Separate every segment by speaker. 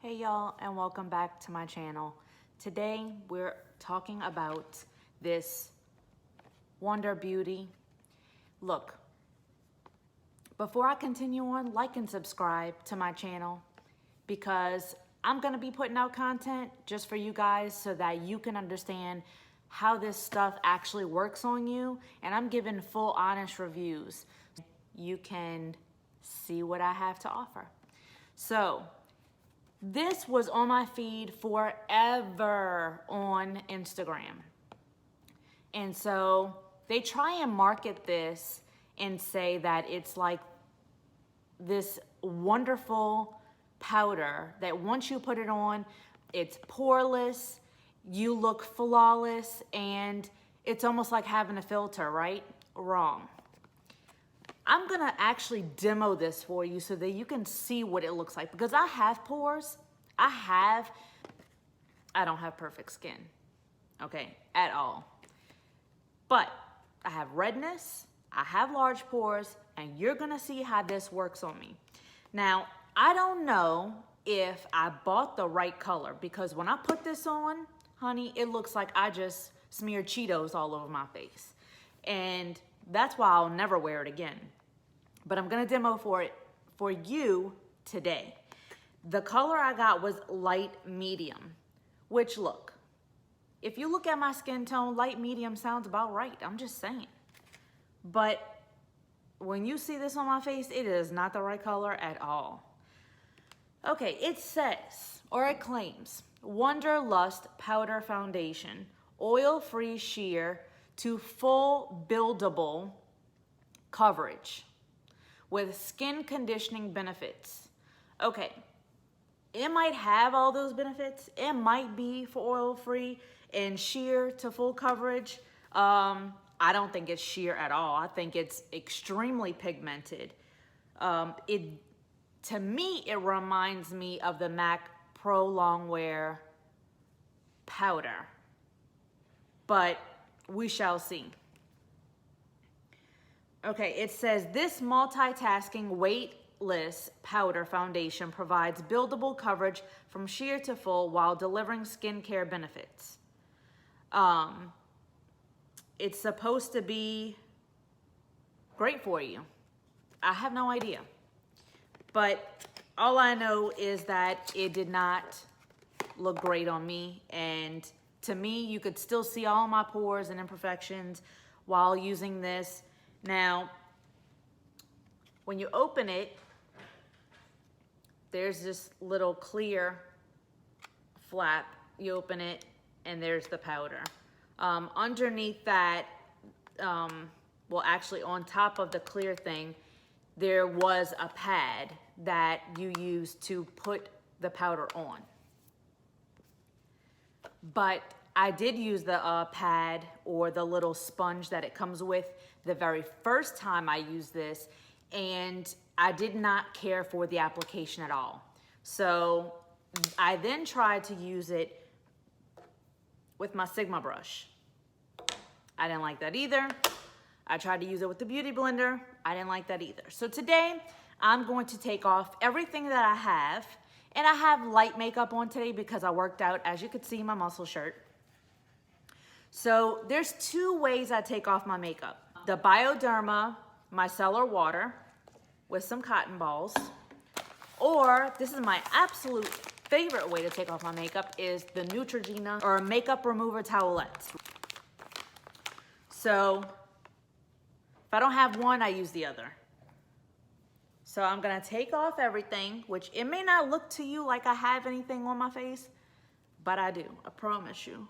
Speaker 1: Hey y'all, and welcome back to my channel. Today we're talking about this Wonder Beauty. Look, before I continue on, like and subscribe to my channel because I'm gonna be putting out content just for you guys so that you can understand how this stuff actually works on you, and I'm giving full honest reviews. You can see what I have to offer. So, this was on my feed forever on Instagram. And so they try and market this and say that it's like this wonderful powder that once you put it on, it's poreless, you look flawless, and it's almost like having a filter, right? Wrong. I'm gonna actually demo this for you so that you can see what it looks like, because I have pores. I don't have perfect skin, okay, at all. But I have redness, I have large pores, and you're gonna see how this works on me. Now, I don't know if I bought the right color, because when I put this on, honey, it looks like I just smeared Cheetos all over my face. And that's why I'll never wear it again. But I'm gonna demo for you today. The color I got was light medium, which look, if you look at my skin tone, light medium sounds about right, I'm just saying. But when you see this on my face, it is not the right color at all. Okay, it says, or it claims, Wanderlust Powder Foundation, oil-free sheer to full buildable coverage with skin conditioning benefits. Okay, it might have all those benefits. It might be for oil-free and sheer to full coverage. I don't think it's sheer at all. I think it's extremely pigmented. To me, it reminds me of the MAC Pro Longwear powder, but we shall see. Okay, it says this multitasking weightless powder foundation provides buildable coverage from sheer to full while delivering skincare benefits. It's supposed to be great for you. I have no idea. But all I know is that it did not look great on me. And to me, you could still see all my pores and imperfections while using this. Now, when you open it, there's this little clear flap. You open it, and there's the powder. Underneath that, well, actually on top of the clear thing, there was a pad that you use to put the powder on. But I did use the pad or the little sponge that it comes with the very first time I used this, and I did not care for the application at all. So I then tried to use it with my Sigma brush. I didn't like that either. I tried to use it with the Beauty Blender. I didn't like that either. So today I'm going to take off everything that I have, and I have light makeup on today because I worked out, as you could see, my muscle shirt. So there's two ways I take off my makeup. The Bioderma micellar water with some cotton balls, or this is my absolute favorite way to take off my makeup is the Neutrogena or makeup remover towelettes. So if I don't have one, I use the other. So I'm gonna take off everything, which it may not look to you like I have anything on my face, but I do, I promise you.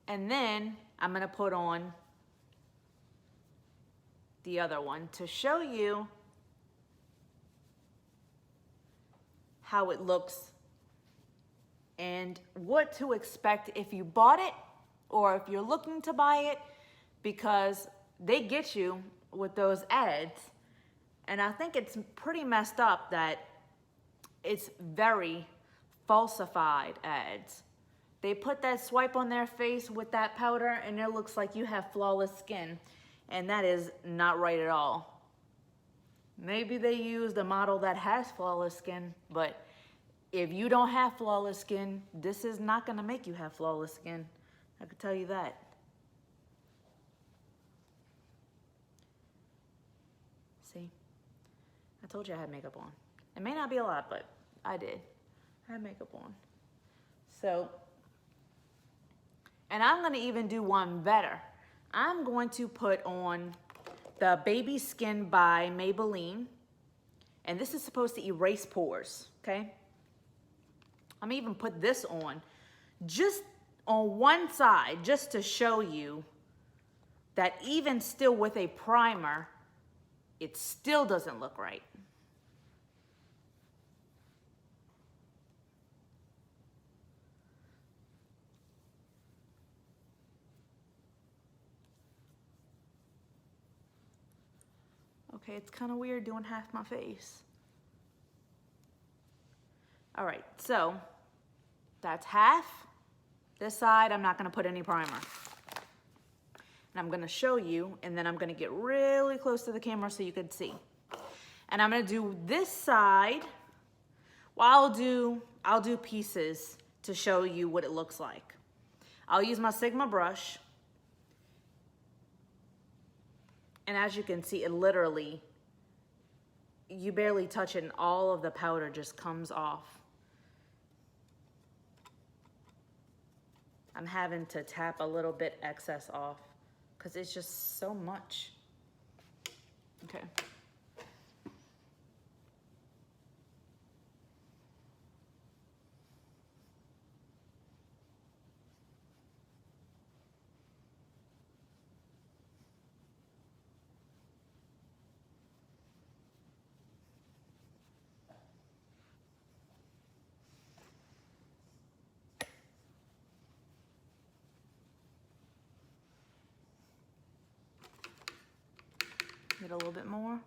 Speaker 1: And then I'm gonna put on the other one to show you how it looks and what to expect if you bought it or if you're looking to buy it, because they get you with those ads. And I think it's pretty messed up that it's very falsified ads. They put that swipe on their face with that powder and it looks like you have flawless skin. And that is not right at all. Maybe they used a model that has flawless skin, but if you don't have flawless skin, this is not gonna make you have flawless skin. I can tell you that. See? I told you I had makeup on. It may not be a lot, but I did. I had makeup on. So, and I'm gonna even do one better. I'm going to put on the Baby Skin by Maybelline. And this is supposed to erase pores, okay? I'm gonna even put this on just on one side, just to show you that even still with a primer, it still doesn't look right. Okay, it's kind of weird doing half my face. All right, so that's half. This side, I'm not gonna put any primer. And I'm gonna show you, and then I'm gonna get really close to the camera so you can see. And I'm gonna do this side. Well, I'll do pieces to show you what it looks like. I'll use my Sigma brush. And as you can see, it literally, you barely touch it and all of the powder just comes off. I'm having to tap a little bit excess off because it's just so much. Okay. Get a little bit more.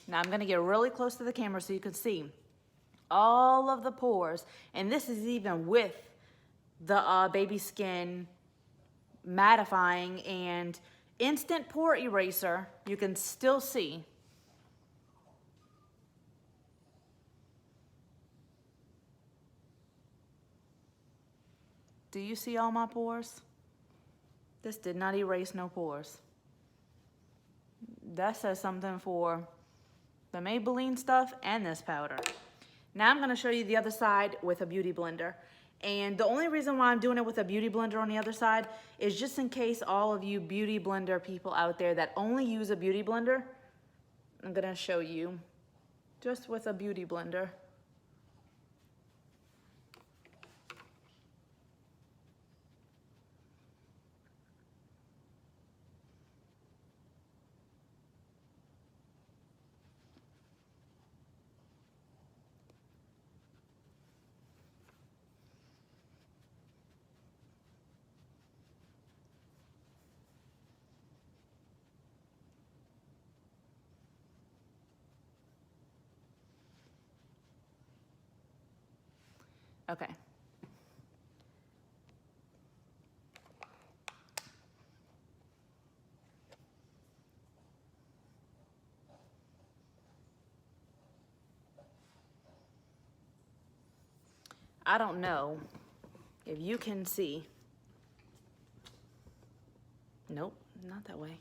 Speaker 1: Now I'm gonna get really close to the camera so you can see all of the pores. And this is even with the Baby Skin mattifying and instant pore eraser. You can still see. Do you see all my pores? This did not erase no pores. That says something for the Maybelline stuff and this powder. Now I'm gonna show you the other side with a beauty blender. And the only reason why I'm doing it with a beauty blender on the other side is just in case all of you beauty blender people out there that only use a beauty blender, I'm gonna show you just with a beauty blender. Okay. I don't know if you can see. Nope, not that way.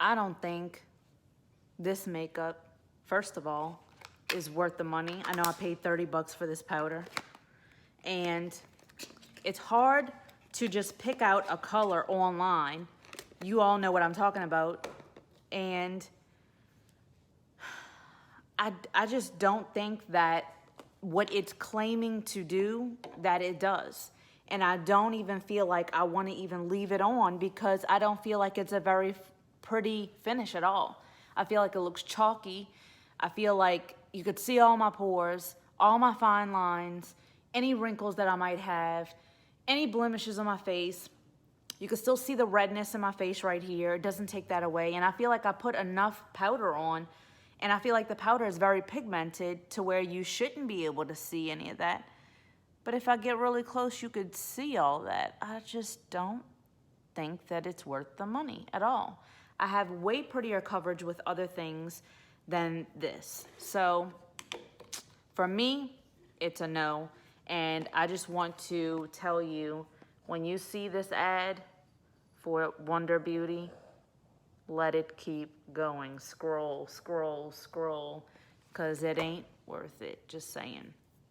Speaker 1: I don't think this makeup, first of all, is worth the money. I know I paid 30 bucks for this powder. And it's hard to just pick out a color online. You all know what I'm talking about. And I just don't think that what it's claiming to do, that it does. And I don't even feel like I want to even leave it on because I don't feel like it's a very pretty finish at all. I feel like it looks chalky. I feel like you could see all my pores, all my fine lines, any wrinkles that I might have, any blemishes on my face. You can still see the redness in my face right here. It doesn't take that away. And I feel like I put enough powder on, and I feel like the powder is very pigmented to where you shouldn't be able to see any of that. But if I get really close, you could see all that. I just don't think that it's worth the money at all. I have way prettier coverage with other things than this. So for me, it's a no. And I just want to tell you, when you see this ad for Wonder Beauty, let it keep going. Scroll, scroll, scroll, because it ain't worth it. Just saying.